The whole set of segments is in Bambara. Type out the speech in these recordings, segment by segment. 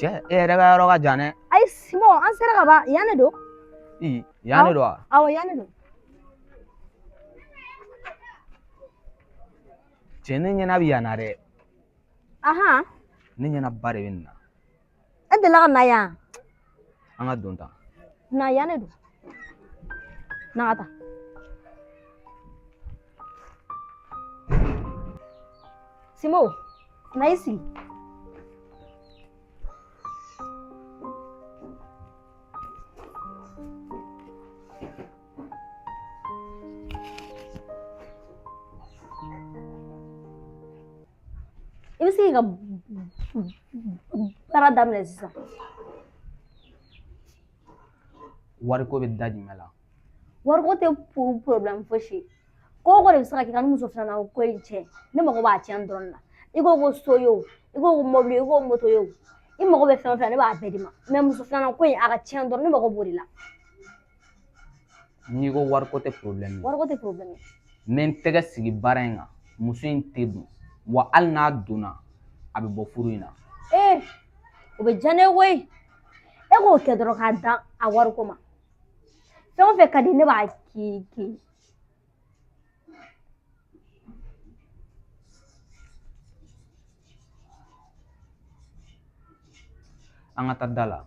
Che, daga yɔrɔ ka jan dɛ. Ayi Simo, an sera ka ban. Yan de don. Yan de don wa? Awɔ, yan de don. Cɛ ne ɲɛna bi yan na dɛ. Ahan. Ne ɲɛna ba de bɛ nin na. E delila ka na yan? An ka don tan. Na yan de don. Na ka taa. Simo, na i sigi. I bɛ se k'i ka baara daminɛ sisan. Wariko bɛ da jumɛn la? Wariko tɛ problème fosi ye. Ko o ko de bɛ se ka kɛ ka ni muso filanan ko in cɛ. Ne mago b'a tiɲɛ dɔrɔn na. I ko ko so ye o, i ko ko mobili, i ko moto ye o. I mago bɛ fɛn o fɛn ne b'a bɛɛ di ma. Mais muso filanan ko in a ka tiɲɛ dɔrɔn ne mago b'o de la. N'i ko wariko tɛ problème ye. Wariko tɛ problème ye. N bɛ n tɛgɛ sigi baara in kan. Muso in tɛ dun. Wa hali n'a donna a bɛ bɔ furu in na. O bɛ diya ne ye koyi. E k'o kɛ dɔrɔn k'a dan a wariko ma. Fɛn o fɛn ka di ne b'a k'i. An ka taa da la.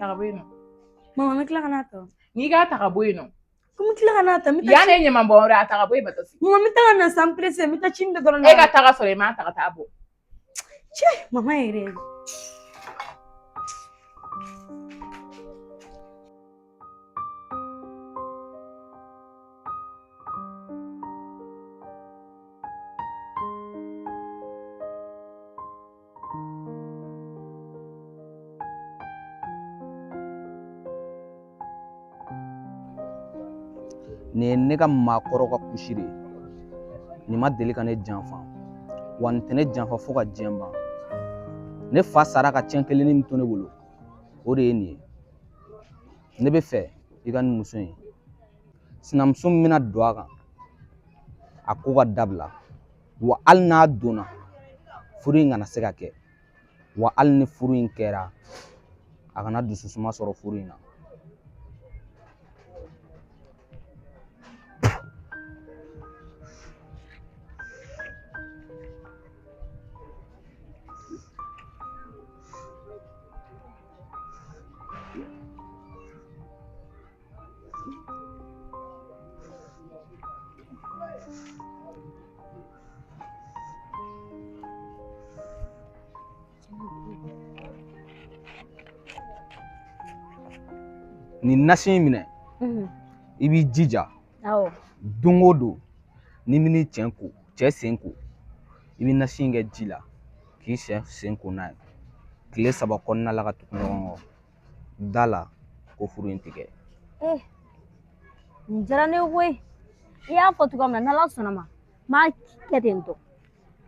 Taga bɔ yen nɔ. Mama, me tila ka n'a ta. N'i k'a ta ka bɔ yen nɔ. Ko me tila ka n'a ta. Yan ne ɲaman bɔn wɛrɛ a ta ka bɔ yen Batɔsi. Mama, me taa ka na san pressé, me taa cini de dɔrɔn. E ka taga sɔrɔ i m'a ta ka taa bɔ. Cɛ, mama yɛrɛ. Nin ye ne ka maakɔrɔ ka kusi de ye. Nin ma deli ka ne janfa. Wa nin tɛ ne janfa fo ka diɲɛ ban. Ne fa sara ka cɛn kelen min to ne bolo. O de ye nin ye. Ne bɛ fɛ I ka nin muso in. Sinamuso min bɛna don a kan. A ko ka dabila. Wa hali n'a donna furu in kana se ka kɛ. Wa hali ni furu in kɛra a kana dususuma sɔrɔ furu in na. Nin nasi in minɛ I b'i jija don o don ni mini cɛ ko cɛ sen ko I bɛ nasi in kɛ ji la k'i sen ko n'a ye tile 3 kɔnɔna la ka tugu ɲɔgɔn kɔ da la ko furu in tigɛ. Nin diyara ne ye koyi. I y'a fɔ cogoya min na n'Ala sɔnna ma n b'a kɛ ten tɔ.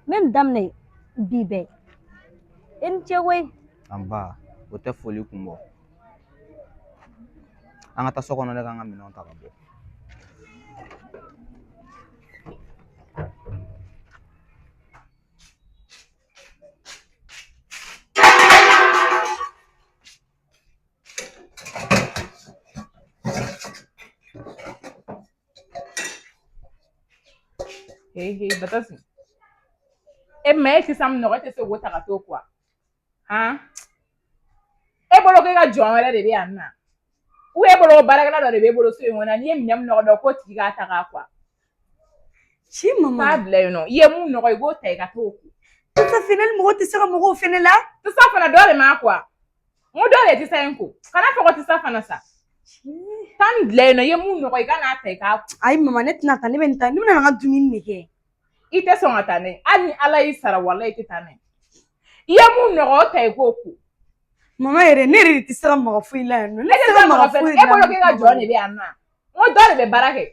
N bɛ nin daminɛ bi bɛɛ. I ni ce koyi. An ba o tɛ foli kun bɔ. An ka taa so kɔnɔ ne kan ka minɛnw ta ka bɔ. Batɔsi. E ma e sisan nɔgɔ tɛ se k'o ta ka t'o kuwa. E bolo k'e ka jɔn wɛrɛ de bɛ yan na. Ou e bolo baarakɛla dɔ de b'e bolo so in kɔnɔ n'i ye minɛn min nɔgɔ dɔn k'o tigi k'a ta k'a kuwa. Ci mama. K'a bila yen nɔ. I ye mun nɔgɔ I b'o ta I ka t'o ku. Sisan finali mɔgɔ tɛ se ka mɔgɔw fɛnɛ la. Sisan fana dɔ de m'a kuwa. N ko dɔ de tɛ se yen ko. Kana fɔ ko sisan fana sa. Tan bila yen nɔ I ye mun nɔgɔ I ka n'a ta I k'a ku. Ayi mama ne tɛna taa ne bɛ nin ta ne bɛna n ka dumuni de kɛ. I tɛ sɔn ka taa ne. Hali ni Ala y'i sara walahi I tɛ taa ne. I ye mun nɔgɔ o ta I k'o ku. Mama yɛrɛ ne yɛrɛ de tɛ se ka mɔgɔ foyi la yan nɔ. Ne tɛ se ka mɔgɔ foyi la. E bolo k'e ka jɔn de bɛ yan nɔ. N ko dɔ de bɛ baara kɛ.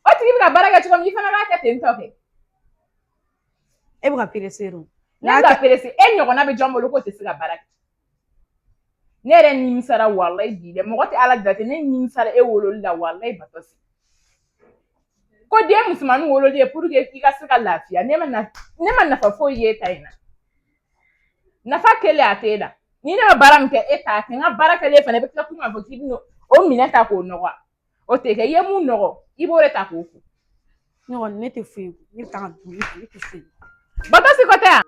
O tigi bɛ ka baara kɛ cogo min I fana b'a kɛ ten tɔ kɛ. E bɛ ka perese ro. N'a ka perese e ɲɔgɔnna bɛ jɔn bolo ko tɛ se ka baara kɛ. Ne yɛrɛ nimisara walayi bi dɛ mɔgɔ tɛ ala jate ne nimisara e wololi la walayi Batosi. Ko den musomannin wololen pour que i ka se ka lafiya ne ma nafa foyi ye ta in na. Nafa kɛlen a t'e la. Ni ne ma baara min kɛ e t'a kɛ n ka baara kɛlen fana i bɛ tila tuguni k'a fɔ k'i bɛ o minɛ ta k'o nɔgɔ o tɛ kɛ i ye mun nɔgɔ i b'o de ta k'o ko. Ne kɔni ne tɛ foyi ne bɛ taa ka dumuni kɛ ne tɛ foyi. Batosi ko tɛ yan.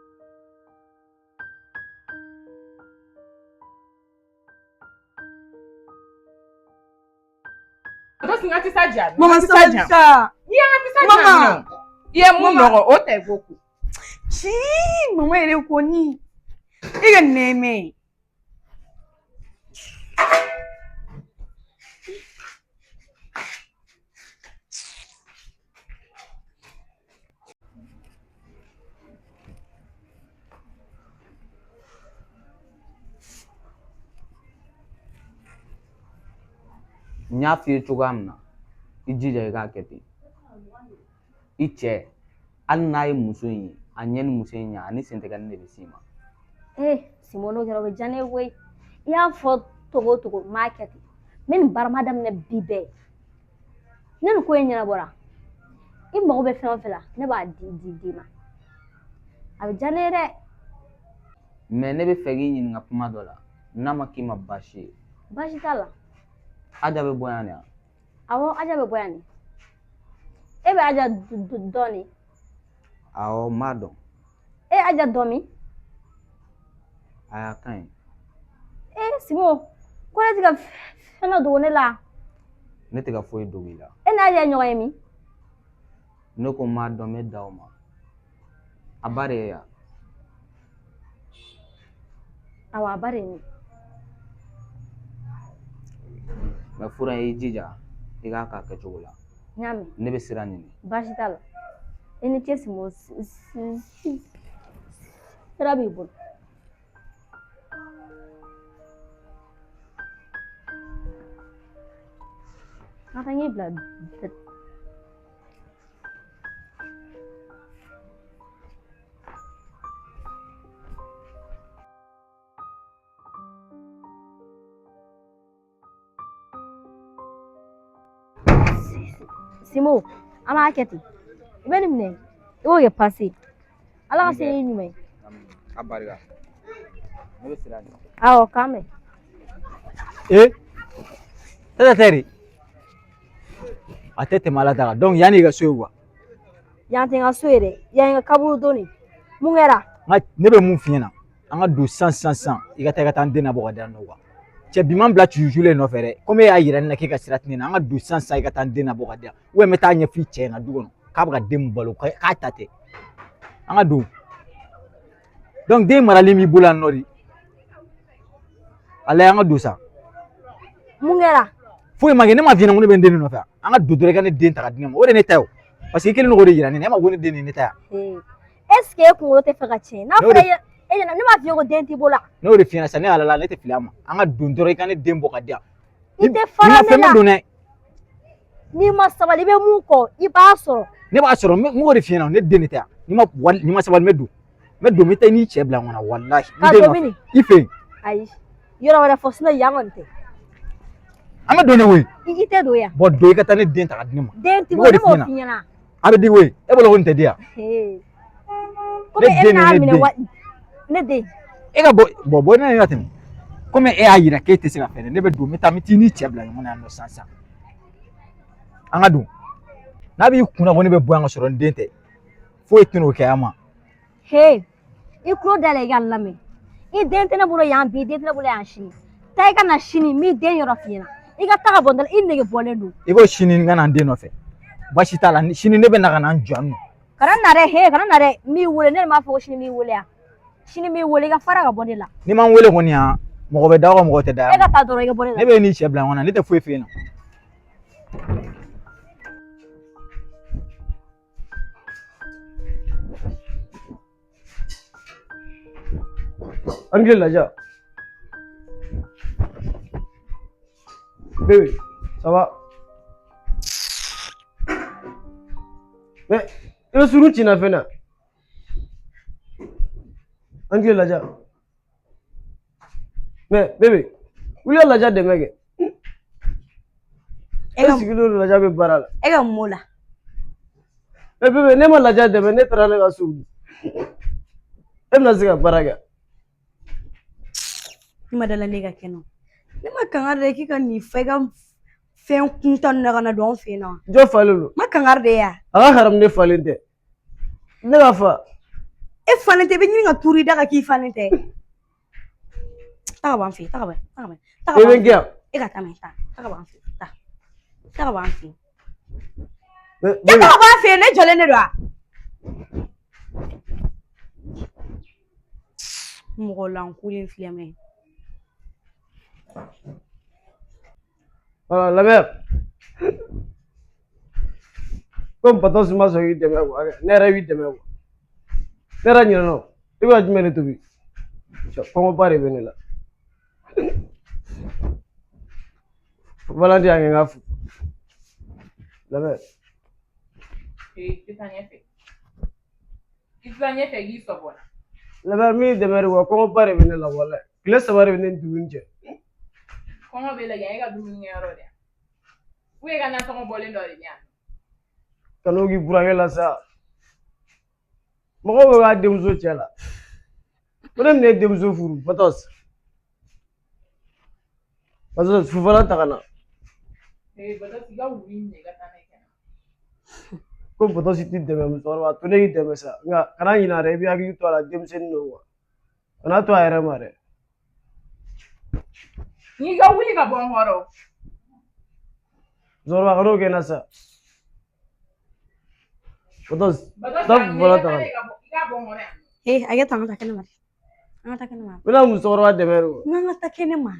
Batosi n ka tisa diya. Mama Sadisa. I ye n ka tisa diya. I ye mun nɔgɔ o tɛ k'o ko. Cii mama yɛrɛ ko ni i ka nɛmɛ. N y'a f'i ye cogoya min na i jija i k'a kɛ ten i cɛ hali n'a ye muso in ye a ɲɛ ni muso in ɲɛ ani sentigɛni de bɛ s'i ma. Simon n'o kɛra o bɛ diya ne ye koyi i y'a fɔ togo o togo n b'a kɛ ten n bɛ nin barama daminɛ bi bɛɛ ne nin ko in ɲɛnabɔra i mago bɛ fɛn o fɛn la ne b'a di ma a bɛ diya ne ye dɛ. Mais ne bɛ fɛ k'i ɲininka kuma dɔ la n'a ma k'i ma baasi ye. Baasi t'a la. Aja bɛ bɔ yan de wa? Awɔ Aja bɛ bɔ yan de. E bɛ Aja dɔn de? Awɔ n b'a dɔn. E ye Aja dɔn min? A y'a ka ɲi. Simon ko ne tɛ ka fɛn dɔ dogo ne la. Ne tɛ ka foyi dogo i la. E ni Aja ye ɲɔgɔn ye min? Ne ko n b'a dɔn n bɛ da o ma. A ba de ye yan. Awɔ a ba de ye ne. Mais fura i jija i k'a k'a kɛcogo la. N y'a mɛn. Ne bɛ sira ɲini. Baasi t'a la. I ni cɛ Simon sira b'i bolo. An ka ɲɛ bila Simon an b'a kɛ ten i bɛ nin minɛ i b'o kɛ pase ala ka se n'i ɲuman ye. A barika ne bɛ sira ɲini. Awɔ k'an mɛn. Tata tɛri a tɛ tɛmɛ ala ta kan donc yanni i ka so ye quoi. Yan tɛ n ka so ye dɛ yan ye n ka kaburu don de mun kɛra. Ne bɛ mun f'i ɲɛna an ka don san i ka taa i ka taa n den nabɔ ka di yan nɔ quoi. Cɛ bi man bila tuyuzulen nɔfɛ dɛ komi e y'a yira ne na k'e ka sira tɛ ne na an ka don san i ka taa n den nabɔ ka di yan ou bien n bɛ taa ɲɛf'i cɛ ɲɛna du kɔnɔ k'a bɛ ka den min balo k'a ta tɛ an ka don donc den maralen b'i bolo yan nɔ de ala an ka don sa. Mun kɛra. Foyi ma kɛ ne ma f'i ɲɛna ko ne bɛ n den nɔfɛ an ka don dɔrɔn i ka ne den ta ka di ne ma o de ne ta ye o parce que i kelen n'o de yira ne na e ma ko ne den nin ne ta yan. Est ce que e kunkolo tɛ fɛ ka tiɲɛ n'a fɔra e ɲɛna ne m'a f'i ye ko den t'i bolo. N'o de f'i ɲɛna sisan ne ala la ne tɛ fili a ma an ka don dɔrɔn i ka ne den bɔ ka di yan. I tɛ fara ne la don dɛ. N'i ma sabali i bɛ mun kɔ i b'a sɔrɔ. Ne b'a sɔrɔ n b'o de f'i ɲɛna ne den de tɛ yan n'i ma sabali n bɛ don n bɛ taa i n'i cɛ bila ɲɔgɔn na walahi. Ka don mini. I fɛ yen. Ayi yɔrɔ wɛrɛ fɔ sinɔn yan kɔni tɛ. An bɛ don ne koyi. I tɛ don yan. Bon don i ka taa ne den ta ka di ne ma. Den t'i bolo ne m'o f'i ɲɛna. A bɛ di koyi e bolo ko nin tɛ di yan. Komi e n'a minɛ ne den. E ka bɔ ne ka tɛmɛ komi e y'a yira k'e tɛ se ka fɛn ne bɛ don n bɛ taa n bɛ t'i n'i cɛ bila ɲɔgɔn na yan nɔ sisan an ka don n'a b'i kunna ko ne bɛ bɔ yan ka sɔrɔ n den tɛ foyi tɛ n'o kɛ yan ma. I tulo dayɛlɛ i ka lamɛn i den tɛ ne bolo yan bi i den tɛ ne bolo yan sini taa i ka na sini n b'i den yɔrɔ f'i ɲɛna i ka taa ka bɔ n da la i nege bɔlen don. I ko sini n ka na n den nɔfɛ baasi t'a la sini ne bɛ na ka na n jɔ yan nɔ. Kana na dɛ kana na dɛ n b'i wele ne de m'a fɔ ko sini n b'i wele yan sini n b'i wele i ka fara ka bɔ ne la. N'i ma n wele kɔni yan mɔgɔ bɛ da o mɔgɔ tɛ da yan. E ka taa dɔrɔn i ka bɔ ne la. Ne bɛ n'i cɛ bila ɲɔgɔn na ne tɛ foyi f'i ɲɛna. Angel Laja. Bébé, ça va? Mais, il est sur route, il n'a fait rien. Anke laja. Mais bébé, où est laja de mec? Est-ce que le laja be baral? E ka mola. Mais bébé, ne ma laja de ne tara ne ka sou. E na se ka baraga. Ima dala ne ka keno. Ne ma kangar de ki ka ni fa ka fen kuntan na kana don fe na. Jo falelo. Ma kangar de ya. Aga haram ne falente. Ne ka fa. E falente be ni ka turi daga ki falente. Taga ban fi, taga ban. E ben kia. E ka tame ta. Taga ban fi. Taga ban fi. Bébé, Taga ban fi ne jole ne do a. Mo lan kulin fileme. voilà, la mère. Comme patos ma so yi deme ko. Ne ra wi deme ko. Ne ra nyino no. E ba jumene to bi. Ko pare bene la. Volante ya nga fu. La mère. La mère mi deme ko ko pare bene la wala. Classe pare bene duunje. Kɔngɔ bɛ lajɛ e ka dumuni kɛ yɔrɔ de yan. E ka nasɔngɔ bɔlen dɔ de bɛ yan. Kanu ki burange la sa. Mɔgɔ bɛ ka denmuso cɛ la. Ko ne ne denmuso furu patos. Patos fufala ta kana. Bɔtɔ i ka wuli ɲɛ i ka taa n'a ye kɛnɛ. Ko patos ti dɛmɛ musokɔrɔba to ne k'i dɛmɛ sa. Nka kana ɲinɛ dɛ i bɛ hakili to a la denmisɛnnin don wa. Kana to a yɛrɛ ma dɛ. N'i ka wuli ka bɔ n kɔrɔ. Musokɔrɔba kan'o kɛ n na sa. Patos Bɔtɔ taa fufala ta kana. i ka bɔ n kɔrɔ yan. Eh, a ta ta kene ma. An ta kene ma. N bɛna musokɔrɔba dɛmɛ de o. N'an ka ta kene ma.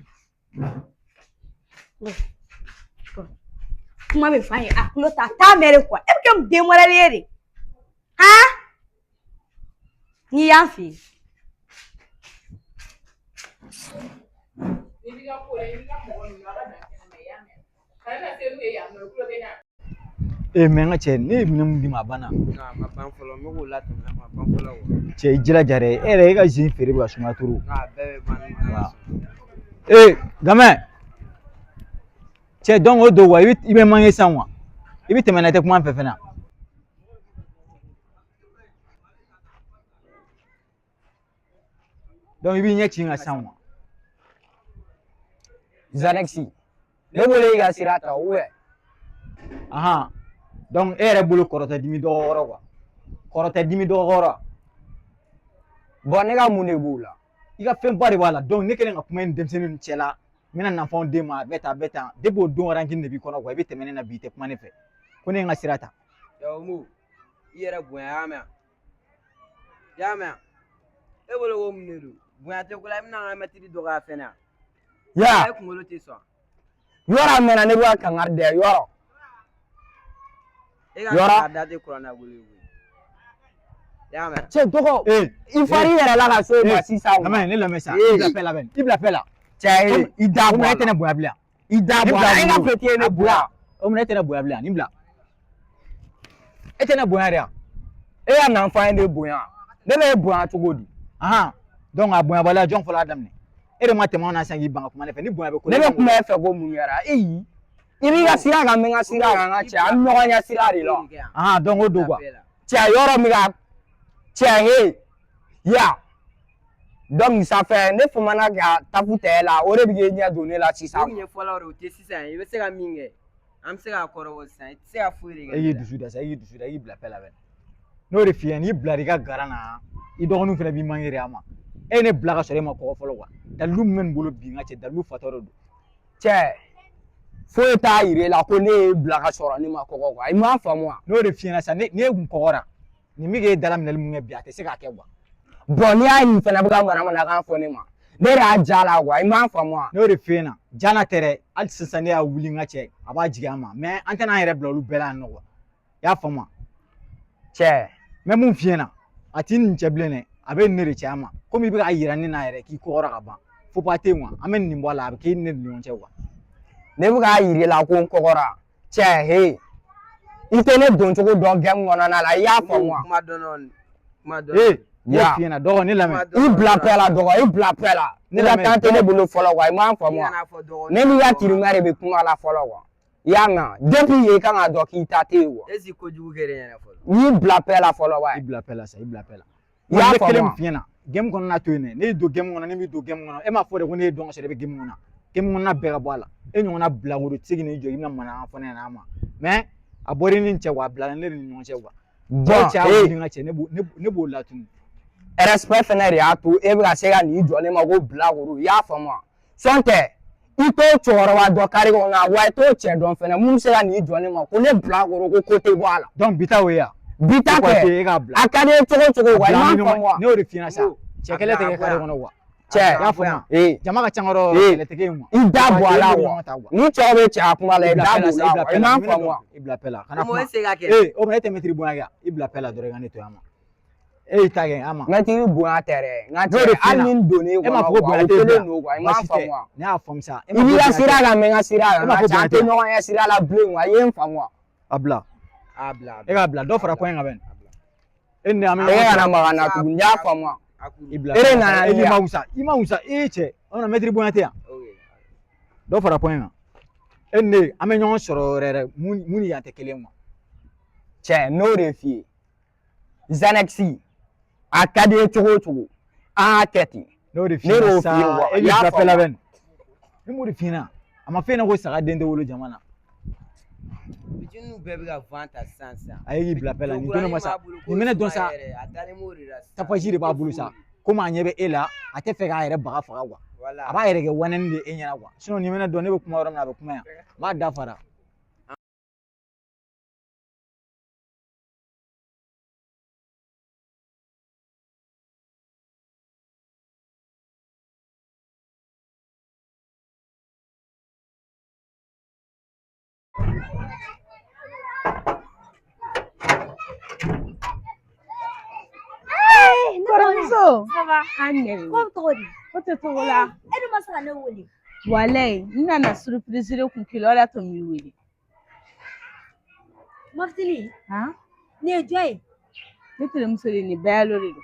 Kuma bɛ fa ye a kulo ta t'a mɛrɛ kuwa e bɛ kɛ den wɛrɛ ye de han n'i y'a f'i ye. N'i b'i ka ko la i b'i ka mɔgɔ ɲininka a ka dan kɛnɛ ma i y'a mɛn. Kana na se n'u ye yan nɔ i tulo bɛ na. mɛ n ka cɛ ne ye minɛn mun d'i ma a banna. Nka ma ban fɔlɔ n bɛ k'o latɛmɛ a ma ban fɔlɔ wa. Cɛ i jilaja dɛ e yɛrɛ e ka zi feere bɛ ka sumaya turu. Nka a bɛɛ bɛ ban ni gamɛ cɛ donc o don wa i bɛ mange san wa i bɛ tɛmɛ na tɛ kuma n fɛ fɛnɛ. donc i b'i ɲɛ ci n ka san wa. Zanexi ne bolo i ka sira ta ou ahan donc e yɛrɛ bolo kɔrɔ tɛ dimi dɔgɔ kɔrɔ quoi kɔrɔ tɛ dimi dɔgɔ kɔrɔ. bon ne ka mun de b'o la. I ka fɛn ba de b'a la donc ne kɛlen ka kuma ni denmisɛnnin cɛ la n bɛna nafɛnw d'e ma a bɛ tan depuis o don rancune de b'i kɔnɔ quoi i bɛ tɛmɛ ne na bi i tɛ kuma ne fɛ ko ne ye n ka sira ta. Yamu i yɛrɛ bonya y'a mɛn y'a mɛn e bolo ko mun de don bonya tɛ ko la i bɛna n ka mɛtiri dɔgɔya fɛnɛ ya e kunkolo tɛ sɔn yɔrɔ mɛnna ne b'a kangari dɛ yɔrɔ e ka kangari da tɛ kuranna bolo y'a mɛn cɛ dɔgɔ i fari yɛrɛ la ka so ma sisan Amɛ ne lamɛn sa i bila paix la bɛn i bila paix la. cɛ i da bɔ e tɛ ne bonya bilen i da bɔ a la e ka petit ye ne bonya o minɛ e tɛ ne bonya bilen nin bila e tɛ ne bonya de yan. e y'a nanfan ye ne bonya ne bɛ bonya cogo di. ahan donc a bonyabaliya jɔn fɔlɔ a daminɛ e de ma tɛmɛ anw na sisan k'i ban ka kuma ne fɛ ni bonya bɛ ko ne bɛ kuma e fɛ ko mun kɛra e yi i b'i ka sira kan n bɛ n ka sira kan n ka cɛ an bɛ ɲɔgɔn ɲɛ sira de la. ahan donc o don quoi. cɛ yɔrɔ min ka cɛ he ya donc sanfɛ ne famana ka tafu tɛ la o de bɛ k'e ɲɛ don ne la sisan. o tun ye fɔlɔ de o tɛ sisan i bɛ se ka min kɛ an bɛ se ka kɔrɔbɔ sisan i tɛ se ka foyi de kɛ. e y'i dusu da sa e y'i dusu da i bila paix la bɛn n'o de f'i ye n'i bila i ka garan na i dɔgɔninw fana b'i manqué de a ma e ye ne bila ka sɔrɔ e ma kɔgɔ fɔlɔ quoi dalilu min bɛ nin bolo bi n ka cɛ dalilu fatɔ de don. cɛ foyi t'a yira e la ko ne y'e bila ka sɔrɔ ne ma kɔgɔ quoi i m'a faamu wa. n'o de f'i ɲɛna sisan n'e kun kɔgɔra nin bɛ k'e dala minɛli mun kɛ bi a tɛ se k'a kɛ quoi. bon n'i y'a ye nin fana bɛ ka manamanakan fɔ ne ma ne de y'a ja la quoi i m'a faamu wa. n'o de f'i ɲɛna jana tɛ dɛ hali sisan ne y'a wuli n ka cɛ a b'a jigin an ma mais an tɛna an yɛrɛ bila olu bɛɛ la yan nɔ quoi i y'a faamu wa. cɛ n bɛ mun f'i ɲɛna a t'i nin cɛ bilen dɛ a bɛ nin de cɛ an ma komi i bɛ k'a yira ne na yɛrɛ k'i kɔgɔra ka ban faut pas ten quoi an bɛ nin bɔ a la a bɛ k'i ni ne ni ɲɔgɔn cɛ quoi. ne bɛ k'a yira e la ko n kɔgɔra cɛ he i tɛ ne don cogo dɔn gɛn kɔnɔna la i y'a faamu wa. kuma dɔn Ya fiena dɔgɔ ne lamɛn. I bila paix la dɔgɔ, i bila paix la. Ne ka temps tɛ ne bolo fɔlɔ quoi, i m'a faamu. Ne n'i ka tiringa de bɛ kuma la fɔlɔ quoi. I y'a mɛn depuis yen i kan ka dɔn k'i ta tɛ yen quoi. Est-ce que kojugu kɛra ɲɛna fɔlɔ? N'i bila paix la fɔlɔ wa. I bila paix la sa, i bila paix la. I y'a Ne faamu kelen wa. fiena. Game kɔnɔna to yen dɛ. Ne don game kɔnɔ, ne bɛ don game kɔnɔ. E m'a fɔ de ko ne ye dɔn sɔrɔ i bɛ game kɔnɔ. Game kɔnɔna bɛɛ ka bɔ a la. E ɲɔgɔnna bilakoro tɛ se k'i jɔ i bɛna mankan fɔ ne ɲɛna a ma. Mais a bɔra ni cɛ wa a bilala ne ni ɲɔgɔn cɛ quoi. Bon, cɛ y'a wuli n ka cɛ ne b'o latunu. Respect fɛnɛ de y'a to e bɛ ka se ka n'i jɔ ne ma ko bilakoro i y'a faamu wa. Sɔn tɛ i t'o cɛkɔrɔba dɔn kari kɔnɔ wa i t'o cɛ dɔn fɛnɛ mun bɛ se ka n'i jɔ ne ma ko ne bilakoro ko tɛ bɔ a la. Donc bi ta o ye ya. Bi ta tɛ a ka di ye cogo o cogo wa i m'a faamu wa. Ne y'o de f'i ɲɛna sa. Cɛ kɛlɛ tɛ kɛ kari kɔnɔ wa. Cɛ i y'a faamu. Jama ka ca yɔrɔ kɛlɛ tɛ kɛ yen wa. I da bɔ a la wa. Ni cɛw bɛ cɛ a kuma la i da bɔ a la wa i m'a faamu wa. I bila paix la kana kuma. Comment est-ce que kɛ? O bɛ e tɛ mɛtiri bonya kɛ i bila paix la dɔrɔn i ka ne to yan ma. E y'i ta kɛ a ma. Mɛtiri bonya tɛ dɛ nka cɛ hali ni n donn'e kɔnɔ ma fɔ ko bonya o tɛ kelen don quoi i m'a faamu wa. Ne y'a faamu sa. I b'i ka sira kan n bɛ n ka sira kan nka cɛ an tɛ ɲɔgɔn ye sira la bilen wa i ye n faamu wa. A bila. A bila. E k'a bila dɔ fara kɔɲɔ kan bɛn. E ni an bɛ. E kana maga n na tuguni n y'a faamu wa. I bila. E de nana E ni ma yan. wusa i ma wusa e cɛ o na mɛtiri bonya tɛ yan. Dɔ fara kɔɲɔ kan. E ni ne an bɛ ɲɔgɔn sɔrɔ yɛrɛ yɛrɛ mun ni yan tɛ kelen wa. Cɛ n'o de f'i ye Zanex a ka di ye cogo o cogo an k'a kɛ ten. N'o de f'i Ne ye y'o sa f'i ye wa e i b'i y'a bila paix la faamu. bɛn. Ne m'o de f'i ɲɛna a ma fɛn na ko saga den tɛ wolo jama na. Bijou bɛɛ bɛ ka vent ta sisan. A ye k'i bila paix la nin don ne ma sa nin bɛ ne dɔn sa A dalen b'o de la sisan. tapage de b'a bolo sa komi a ɲɛ bɛ e la a tɛ fɛ k'a yɛrɛ baga faga quoi. Voilà. A b'a yɛrɛ kɛ wanani de e ɲɛna quoi sinon nin bɛ ne dɔn ne bɛ kuma yɔrɔ min na a bɛ kuma yan n b'a dafara. Kɔrɔmuso. Ça va? An nɛrɛ. Ko tɔgɔ di? O tɛ cogo la. E dun ma se ka ne wele. Walayi n nana surprise de kun kelen o de y'a to n b'i wele. Mafitini, Han? nin ye jɔn ye? Ne terimuso de nin Bayalo de don.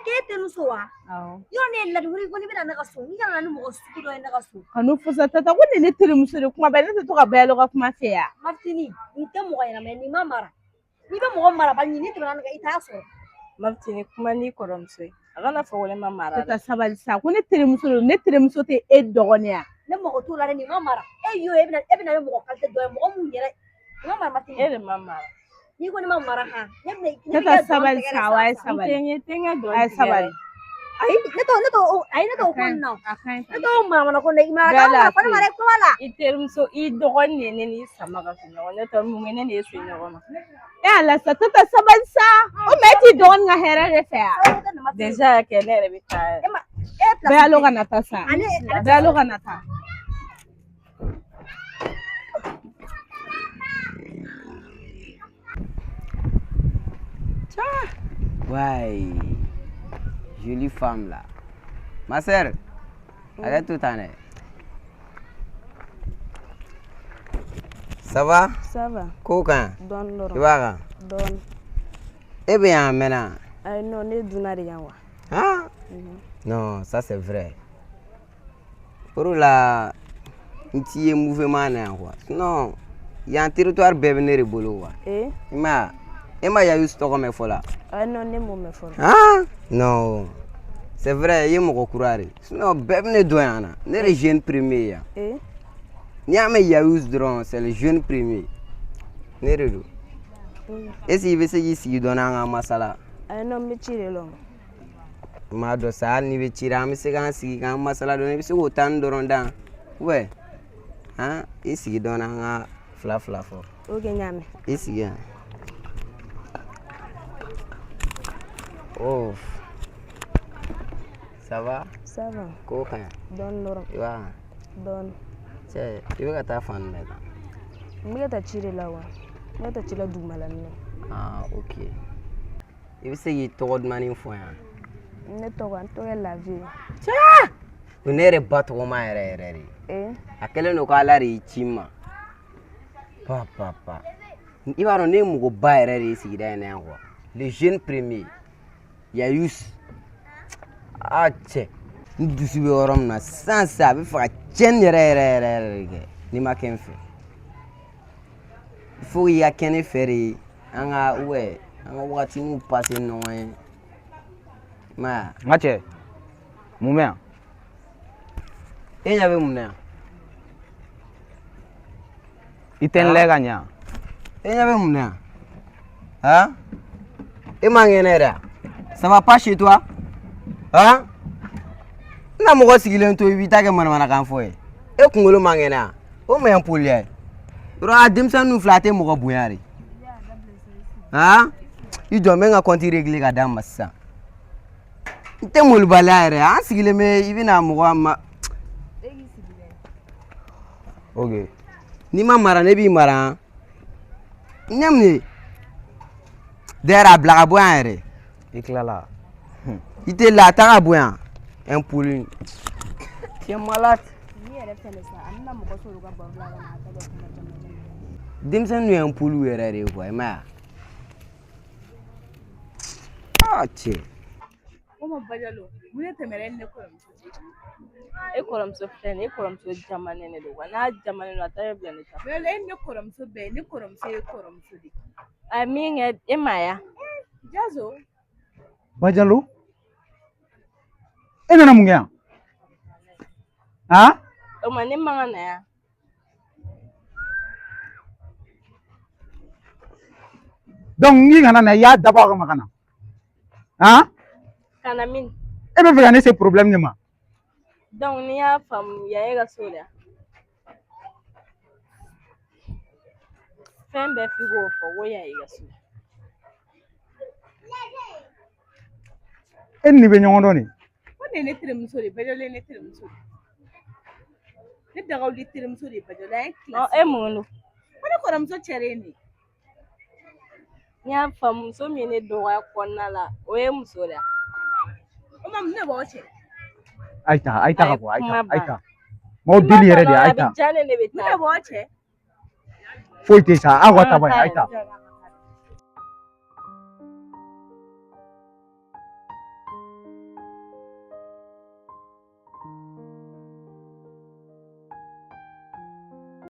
K'e terimuso wa? Awɔ. Yɔrɔ ne ye ladumuni ko n'i bɛna ne ka so n kana ni mɔgɔ sugu dɔ ye ne ka so. Kanu fusa tata ko nin ne terimuso de kuma bɛɛ ne tɛ to ka Bayalo ka kuma fɛ yan. Mafitini, nin tɛ mɔgɔ ɲɛnama ye nin ma mara. N'i bɛ mɔgɔ mara bali ni tɛmɛna ne kan i t'a sɔrɔ. Mafitini kuma n'i kɔrɔmuso ye a kana fɔ ko ne ma mara Tata sabali sa ko ne terimuso don ne terimuso tɛ e dɔgɔnin ya. Ne mago t'o la dɛ nin ma mara. E y'o ye e bɛna ne mɔgɔ kalite dɔ ye mɔgɔ mun yɛrɛ nin ma mara Mafitini. e de ma mara N'i ko ne ma mara han ne bɛ Tata sabali sa wa ye sabali. n tɛ n ka dɔn A ye sabali. ayi ne t'o ko nin na. A ka ɲi Ne t'o mana ko ne mara Bɛɛ kan la ko ne mara kuma la. i terimuso i dɔgɔnin de ye ne n'i sama ka se ɲɔgɔn ne tɛ mun kɛ ne de ye se ɲɔgɔn ma E ala sa tata sabali sa o mɛ e t'i dɔgɔnin ka hɛrɛ de fɛ yan. deja kɛ ne yɛrɛ bɛ taa Bayalo ka na taa sa. Bayalo ka na taa. Ouais. Jolie femme là. Ma sœur, arrête tout en est. Ça va? ça va Kokan, dɔɔni tu dɔrɔn vas quand? dɔɔni Eh bien, maintenant. ayi non ne dunna de yan wa Hein? Non, ça c'est vrai. Pour la, un petit mouvement là quoi. Sinon, il y a un territoire bébé de bolo quoi. ee Il y a eu ce comme il là. ayi non ne m'o mɛn fɔlɔ Hein? Non. C'est vrai, il y a mon courage. Sinon, bébé ne doit rien. Ne le jeune premier. ee Ni a mais Yaouz drone, c'est le jeune premier. Neredo. Et si vous essayez ici, donner un masala. ayi non n bɛ ci de lɔn Ma do sa ni be tira mi se kan sigi kan masala do ne bi se ko tan doron dan. Ouais. Hein? Et si donner un fla fort. o kɛ ɲaamɛ Et si. Oh. Ça va? ça va Ko kan. dɔɔni dɔrɔn Wa. dɔɔni Cɛ, i bɛ ka taa fan bɛɛ kan. n bɛ ka taa ci de la wa n bɛ ka taa ci la dugumalanin na Ah, OK. I bɛ se k'i tɔgɔ duman fɔ yan. ne tɔgɔ n tɔgɔ ye Lavi O ne yɛrɛ ba tɔgɔma yɛrɛ yɛrɛ de. ee A kɛlen don k'Ala de y'i ci n ma. I b'a dɔn ne ye mɔgɔba yɛrɛ de ye sigida in na yan quoi. Le jeune premier. Yayus. Ah, cɛ. N dusu bɛ yɔrɔ min na sisan sisan a bɛ fɛ ka tiɲɛni yɛrɛ kɛ n'i ma kɛ n fɛ. Il faut i ka kɛ ne fɛ de an ka wagatiniw passer ɲɔgɔn ye. I m'a ye wa? N ka cɛ mun bɛ yan? E ɲɛ bɛ mun na yan? I tɛ n lajɛ ka ɲɛ. E ɲɛ bɛ mun na yan? Hein? E m'a ŋɛnɛ yɛrɛ wa? Ça va pas chez toi? Hein? Na mɔgɔ sigilen to i b'i ta kɛ manamanakan fɔ ye. E kunkolo ma ŋɛnɛ wa? O ma ɲi poliya ye. Yɔrɔ a denmisɛnnin fila a tɛ mɔgɔ bonya de. Hein? I jɔ n bɛ n ka compte régler ka d'a ma sisan. N tɛ molibaliya yɛrɛ an sigilen bɛ i bɛna mɔgɔ ma. Ok. N'i ma mara ne b'i mara. N ɲɛ mun ye? D'ailleurs a bila ka bɔ yan yɛrɛ. I tilala. I tɛ la a ta ka bɔ yan. Un poulet. Tu es malade. Denmisɛnninw ye un poulet yɛrɛ de ye quoi i m'a ye wa? Ah cɛ. O ma Badialo mun de tɛmɛna e ni ne kɔrɔmuso cɛ? E kɔrɔmuso filɛ nin ye e kɔrɔmuso jamanen de don wa n'a jamanen don a ta bɛ bila ne ta. Mais e ni ne kɔrɔmuso bɛɛ ne kɔrɔmuso ye kɔrɔmuso de. A min kɛ e ma ya? Jazo. Badialo e nana mun kɛ yan? Han? O ma ne man ka na yan. Donc n'i kana na i y'a dabɔ a kama ka na. Han? Kana min? E bɛ fɛ ka ne se problème de ma? Donc n'i y'a faamu yan e ka so de. Fɛn bɛɛ f'i k'o fɔ ko yan e ka so. E ni bɛ ɲɔgɔn dɔn de. Ko ne ne terimuso de Badialo ye ne terimuso de. Ne dagawuli terimuso de Badialo a ye classe. E mun don? Ko ne kɔrɔmuso cɛ de ye nin. N y'a faamu muso min ye ne dɔgɔya kɔnɔna la o ye muso de ye. O ma ne b'aw cɛ. Ayita ka bɔ ayita. Maaw deli yɛrɛ de ayita. A bɛ diya ne bɛ taa. Ne b'aw cɛ. Foyi tɛ sa aw ka taa bɔ yan ayita.